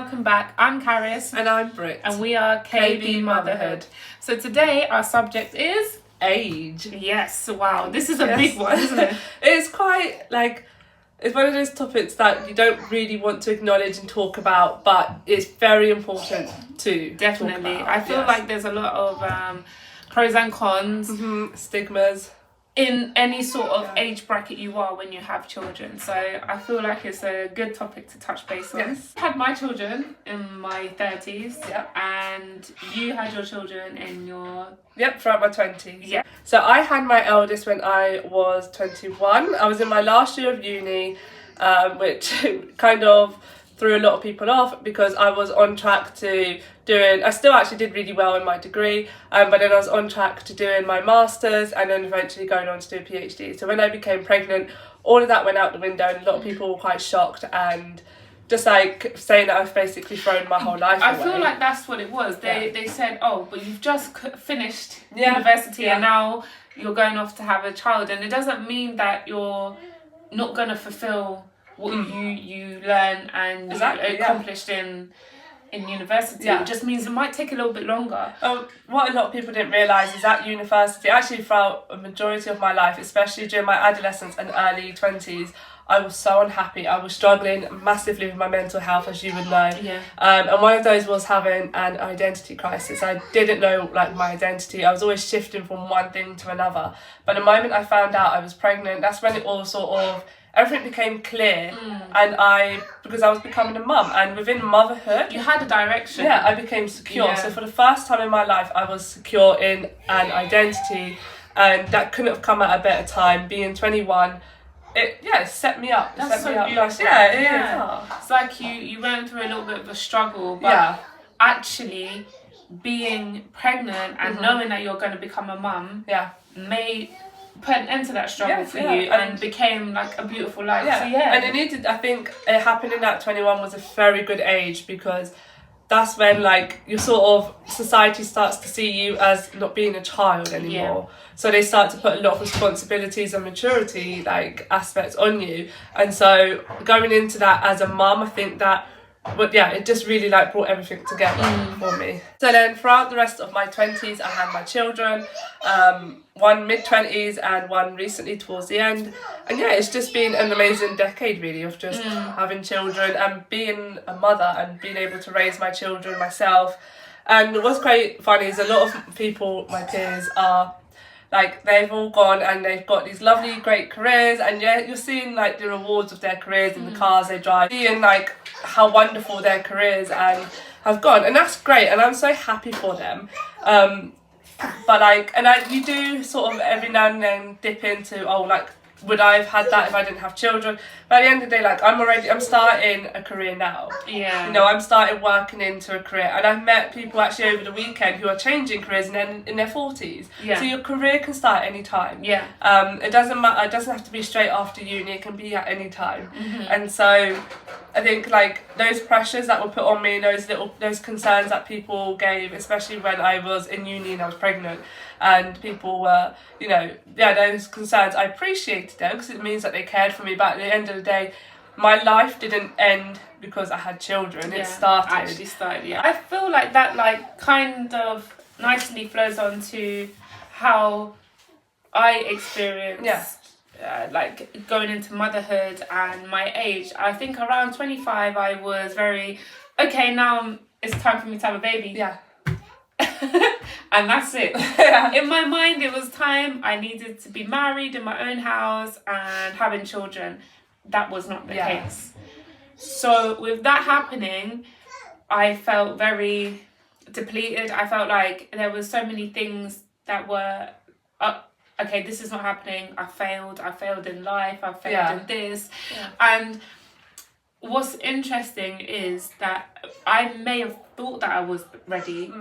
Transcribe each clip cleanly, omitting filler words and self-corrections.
welcome back. I'm Karis. And I'm Brit. And we are KB Motherhood. So today our subject is age. Yes, wow. This is a big one, isn't it? It's quite it's one of those topics that you don't really want to acknowledge and talk about, but it's very important to Definitely. talk about. I feel like there's a lot of pros and cons. Stigmas. In any sort of age bracket you are when you have children. So I feel like it's a good topic to touch base on. Yes. I had my children in my 30s. Yep. And you had your children in your... Yep, throughout my 20s. Yeah. So I had my eldest when I was 21. I was in my last year of uni, which kind of threw a lot of people off because I was on track to I still actually did really well in my degree, but then I was on track to doing my master's and then eventually going on to do a PhD. So when I became pregnant, all of that went out the window and a lot of people were quite shocked and just like saying that I've basically thrown my whole life away. I feel like that's what it was. They said, oh, but you've just finished university and now you're going off to have a child, and it doesn't mean that you're not going to fulfill what you learn and accomplished in university. It just means it might take a little bit longer. What a lot of people didn't realise is at university, actually throughout a majority of my life, especially during my adolescence and early 20s, I was so unhappy. I was struggling massively with my mental health, as you would know. Yeah. And one of those was having an identity crisis. I didn't know my identity. I was always shifting from one thing to another. But the moment I found out I was pregnant, that's when it all sort of everything became clear, and because I was becoming a mum, and within motherhood you had a direction. I became secure. So for the first time in my life I was secure in an identity, and that couldn't have come at a better time. Being 21, it set me up. That's so beautiful. Nice. It is. It's like you went through a little bit of a struggle, but actually being pregnant and knowing that you're going to become a mum may put an end to that struggle for you and became like a beautiful life. And it needed, I think it happening at 21 was a very good age, because that's when your sort of society starts to see you as not being a child anymore. So they start to put a lot of responsibilities and maturity aspects on you, and so going into that as a mum, I think that it just really brought everything together for me. So then throughout the rest of my 20s I had my children, one mid-20s and one recently towards the end, and it's just been an amazing decade really of just having children and being a mother and being able to raise my children myself. And what's quite funny is a lot of people, my peers, are they've all gone and they've got these lovely great careers, and you're seeing the rewards of their careers in the cars they drive, seeing how wonderful their careers and have gone, and that's great and I'm so happy for them. But you do sort of every now and then dip into would I have had that if I didn't have children? But at the end of the day, I'm starting a career now. Yeah. I'm starting working into a career, and I've met people actually over the weekend who are changing careers in their 40s. Yeah. So your career can start any time. Yeah. It doesn't matter. It doesn't have to be straight after uni. It can be at any time. And so I think those pressures that were put on me, those concerns that people gave, especially when I was in uni and I was pregnant, and people were, those concerns, I appreciated them because it means that they cared for me. But at the end of the day, my life didn't end because I had children. It started. Actually started. I feel like that kind of nicely flows on to how I experienced going into motherhood and my age. I think around 25 I was very okay, now it's time for me to have a baby. And that's it. In my mind it was time. I needed to be married in my own house and having children. That was not the case. So with that happening, I felt very depleted. I felt like there was so many things that were okay, this is not happening. I failed in life. I failed in this. And what's interesting is that I may have thought that I was ready,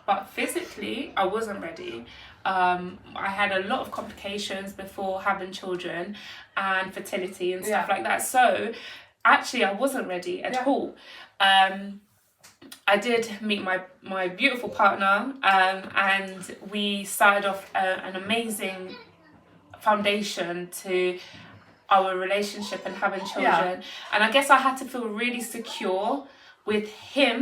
but physically I wasn't ready. I had a lot of complications before having children and fertility and stuff like that. So actually I wasn't ready at all. I did meet my beautiful partner, and we started off an amazing foundation to our relationship and having children. And I guess I had to feel really secure with him,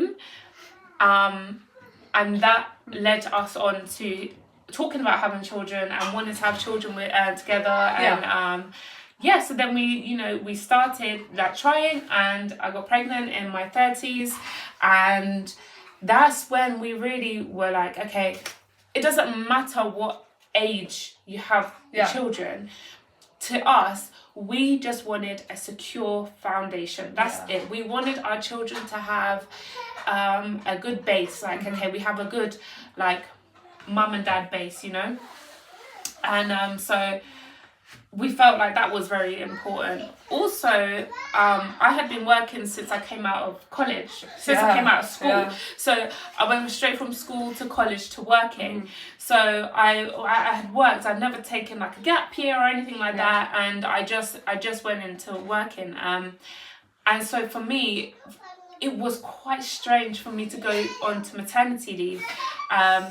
and that led us on to talking about having children and wanting to have children together. And so then we started like trying, and I got pregnant in my 30s, and that's when we really were like, okay, it doesn't matter what age you have children. To us, we just wanted a secure foundation. That's it. We wanted our children to have a good base. Like, okay, we have a good like mum and dad base, and so we felt like that was very important. Also, I had been working since I came out of college, I came out of school. So I went straight from school to college to working. So I had worked. I'd never taken like a gap year or anything like that, and I just went into working. And so for me, it was quite strange for me to go on to maternity leave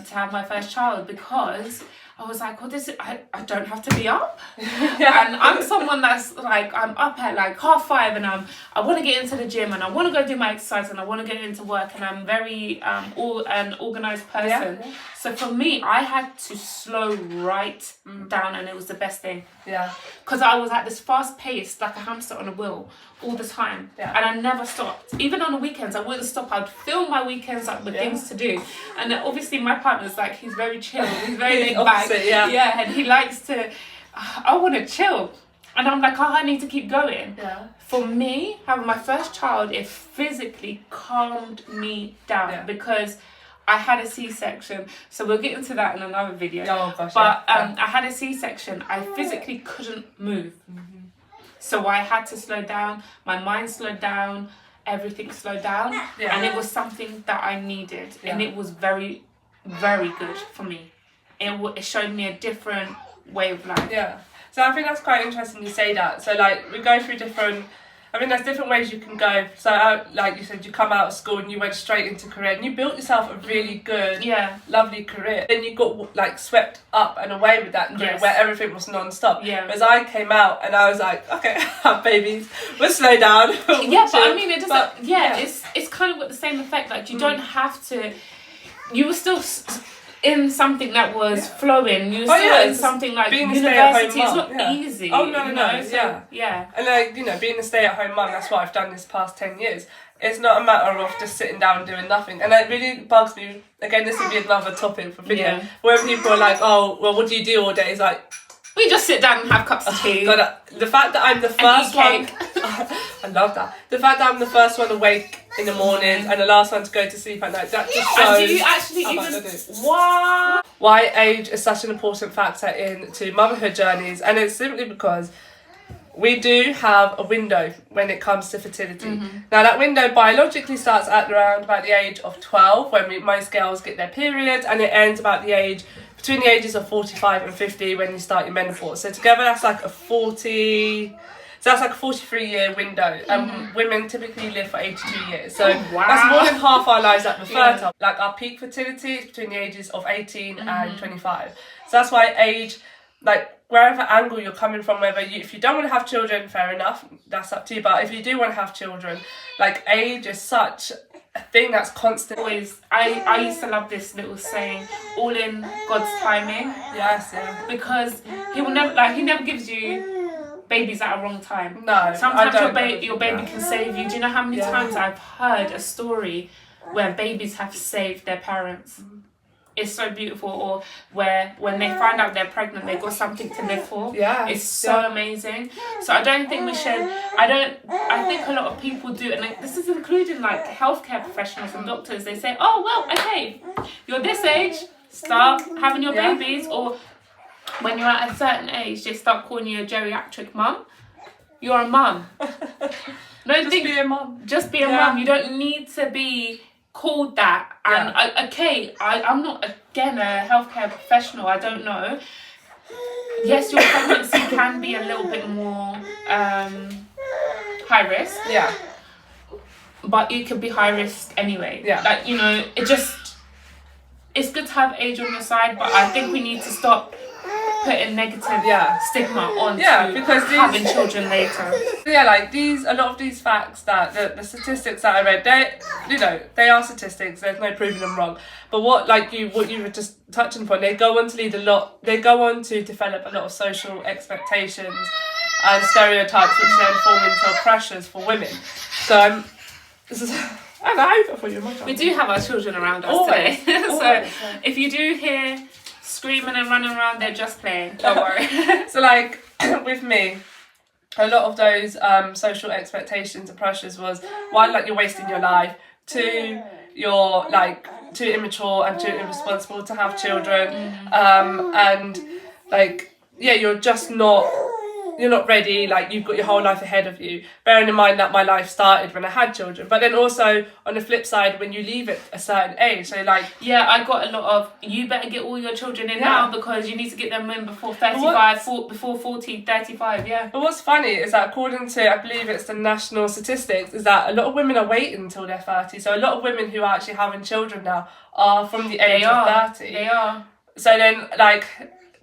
to have my first child, because I was like, well, I don't have to be up. And I'm someone that's like, I'm up at like 5:30, and I want to get into the gym, and I want to go do my exercise, and I want to get into work, and I'm very an organised person. So for me, I had to slow right down, and it was the best thing. Because I was at this fast pace, like a hamster on a wheel, all the time. And I never stopped. Even on the weekends, I wouldn't stop. I'd fill my weekends up with things to do. And obviously my partner's like, he's very chill. He's very laid back. And he likes to, I want to chill. And I'm like, I need to keep going. For me, having my first child, it physically calmed me down because I had a C-section. So we'll get into that in another video. I had a C-section. I physically couldn't move. So I had to slow down. My mind slowed down. Everything slowed down. And it was something that I needed. And it was very, very good for me. It showed me a different way of life. So I think that's quite interesting you say that. So like we go through different, I mean there's different ways you can go. So like you said, you come out of school and you went straight into career, and you built yourself a really good, lovely career. Then you got like swept up and away with that career where everything was non-stop. Whereas I came out and I was like, okay, have babies, we'll slow down. But I mean it doesn't, it's kind of got the same effect. Like you don't have to, you were still in something that was flowing. You were still in something like being university. It's not easy. Oh no. And like being a stay-at-home mum, that's what I've done this past 10 years. It's not a matter of just sitting down and doing nothing. And it really bugs me. Again, this would be another topic for video. When people are like, oh well, what do you do all day? It's like, we just sit down and have cups of tea. The fact that I'm the first one, I love that. The fact that I'm the first one awake in the mornings and the last one to go to sleep at night, that just shows. And do you actually what? Why age is such an important factor into motherhood journeys, and it's simply because we do have a window when it comes to fertility. Now that window biologically starts at around about the age of 12 when most girls get their periods, and it ends about between the ages of 45 and 50 when you start your menopause. So together that's like a 43-year window. Women typically live for 82 years. So that's more than half our lives that we're fertile. Like our peak fertility is between the ages of 18 and 25. So that's why age, like wherever angle you're coming from, if you don't want to have children, fair enough, that's up to you. But if you do want to have children, like age is such a thing that's constant. Always, I used to love this little saying, all in God's timing. Because he never gives you babies at a wrong time. No, sometimes your baby can save you. Do you know how many times I've heard a story where babies have saved their parents? It's so beautiful. Or where when they find out they're pregnant, they've got something to live for. It's so amazing. So I don't think we should, I think a lot of people do, and this is including like healthcare professionals and doctors. They say, oh well, okay, you're this age, start having your babies. Or when you're at a certain age, they start calling you a geriatric mum. You're a mum. Be a mum. Just be a mum. You don't need to be called that. And I'm not again a healthcare professional. I don't know. Yes, your pregnancy can be a little bit more high risk. But it could be high risk anyway. Like it's good to have age on your side, but I think we need to stop putting negative stigma on because having children later. Yeah, like a lot of these facts that the statistics that I read, they are statistics. There's no proving them wrong. But what you were just touching upon, they go on to lead a lot. They go on to develop a lot of social expectations and stereotypes, which then form into pressures for women. So this is. We do have our children around us always, today. So always. if you do hear screaming and running around, they're just playing. Don't worry. So like with me, a lot of those social expectations and pressures was one, like you're wasting your life, two, you're like too immature and too irresponsible to have children, and like you're just you're not ready, like you've got your whole life ahead of you. Bearing in mind that my life started when I had children, but then also on the flip side, when you leave at a certain age, so like I got a lot of, you better get all your children in now because you need to get them in before 35, before 40, 35, But what's funny is that according to, I believe it's the national statistics, is that a lot of women are waiting until they're 30. So a lot of women who are actually having children now are from the age of 30. They are. So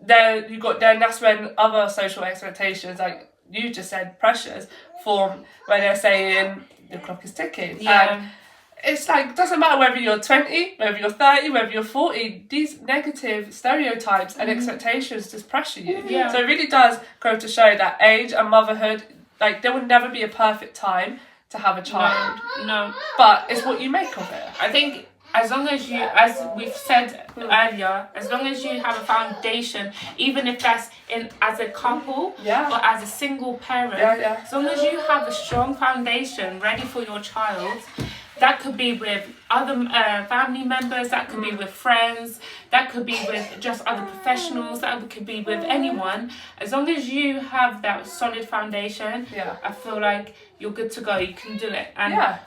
then that's when other social expectations, like you just said, pressures form, where they're saying the clock is ticking. And it's like, doesn't matter whether you're 20, whether you're 30, whether you're 40, these negative stereotypes and expectations just pressure you. So it really does go to show that age and motherhood, like there will never be a perfect time to have a child. No. But it's what you make of it. I think as long as you, as we've said earlier, as long as you have a foundation, even if that's as a couple or as a single parent, as long as you have a strong foundation ready for your child, that could be with other family members, that could be with friends, that could be with just other professionals, that could be with anyone. As long as you have that solid foundation, I feel like you're good to go. You can do it. And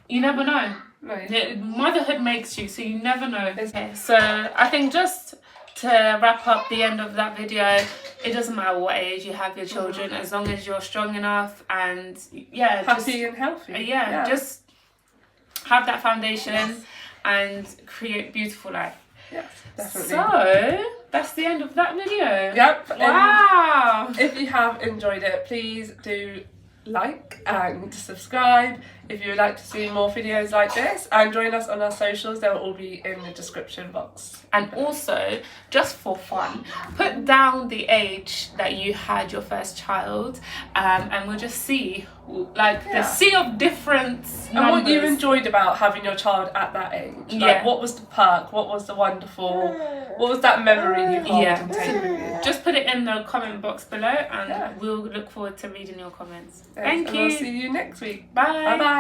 you never know. No. Motherhood makes you, so you never know. Okay, so I think just to wrap up the end of that video, it doesn't matter what age you have your children, as long as you're strong enough and happy and healthy. Just have that foundation and create beautiful life. Yes, definitely. So that's the end of that video. Yep. Wow. And if you have enjoyed it, please do like and subscribe if you would like to see more videos like this, and join us on our socials. They'll all be in the description box. And also, just for fun, put down the age that you had your first child, and we'll just see the sea of difference and what you enjoyed about having your child at that age. Like, what was the perk, what was the wonderful, what was that memory you hold and take with you. Just put it in the comment box below, and we'll look forward to reading your comments. Thank you. And we'll see you next week. Bye. Bye bye.